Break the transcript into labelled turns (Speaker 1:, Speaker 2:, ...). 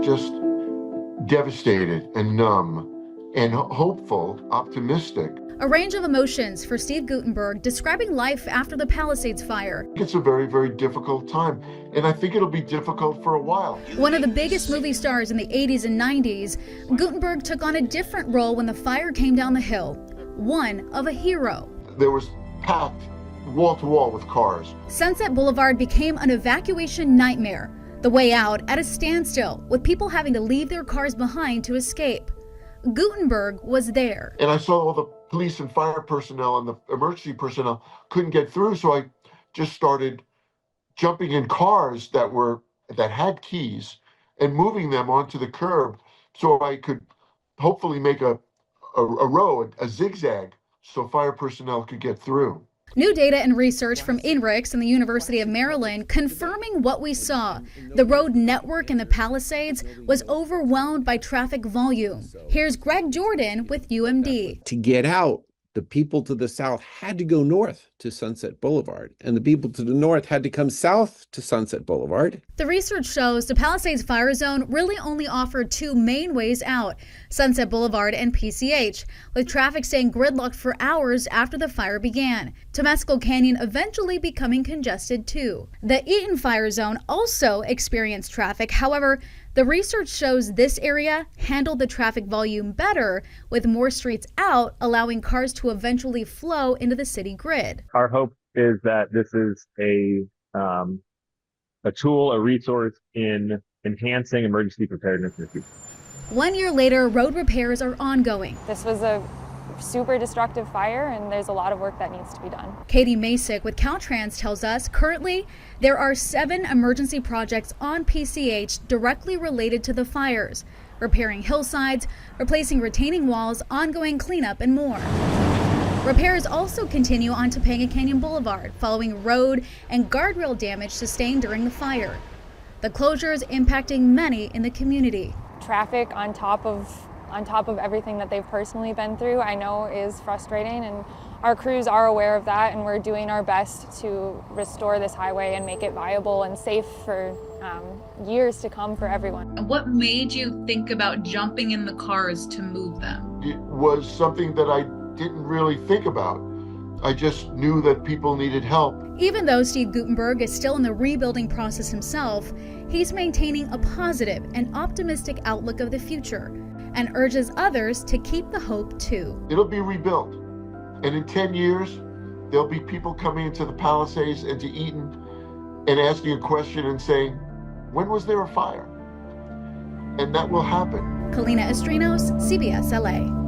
Speaker 1: just devastated and numb and hopeful, optimistic.
Speaker 2: A range of emotions for Steve Guttenberg describing life after the Palisades Fire.
Speaker 1: It's a very, very difficult time, and I think it'll be difficult for a while.
Speaker 2: One of the biggest movie stars in the 80s and 90s, Guttenberg took on a different role when the fire came down the hill, one of a hero.
Speaker 1: There was packed wall to wall with cars.
Speaker 2: Sunset Boulevard became an evacuation nightmare, the way out at a standstill, with people having to leave their cars behind to escape. Guttenberg was there.
Speaker 1: And I saw all the police and fire personnel and the emergency personnel couldn't get through, so I just started jumping in cars that had keys and moving them onto the curb so I could hopefully make a row, a zigzag, so fire personnel could get through.
Speaker 2: New data and research from INRIX and the University of Maryland confirming what we saw. The road network in the Palisades was overwhelmed by traffic volume. Here's Greg Jordan with UMD.
Speaker 3: To get out, the people to the south had to go north to Sunset Boulevard, and the people to the north had to come south to Sunset Boulevard.
Speaker 2: The research shows the Palisades Fire Zone really only offered two main ways out, Sunset Boulevard and PCH, with traffic staying gridlocked for hours after the fire began. Temescal Canyon eventually becoming congested too. The Eaton Fire Zone also experienced traffic. However, the research shows this area handled the traffic volume better, with more streets out, allowing cars to eventually flow into the city grid.
Speaker 4: Our hope is that this is a tool, a resource in enhancing emergency preparedness in the future.
Speaker 2: 1 year later, road repairs are ongoing.
Speaker 5: This was a super destructive fire, and there's a lot of work that needs to be done.
Speaker 2: Katie Masick with Caltrans tells us currently there are 7 emergency projects on PCH directly related to the fires, repairing hillsides, replacing retaining walls, ongoing cleanup, and more. Repairs also continue on Topanga Canyon Boulevard following road and guardrail damage sustained during the fire. The closures impacting many in the community.
Speaker 5: Traffic on top of everything that they've personally been through, I know is frustrating, and our crews are aware of that, and we're doing our best to restore this highway and make it viable and safe for years to come for everyone.
Speaker 6: What made you think about jumping in the cars to move them?
Speaker 1: It was something that I didn't really think about. I just knew that people needed help.
Speaker 2: Even though Steve Guttenberg is still in the rebuilding process himself, he's maintaining a positive and optimistic outlook of the future and urges others to keep the hope too.
Speaker 1: It'll be rebuilt. And in 10 years, there'll be people coming into the Palisades and to Eaton and asking a question and saying, when was there a fire? And that will happen.
Speaker 2: Kalyna, Astrinos, CBS LA.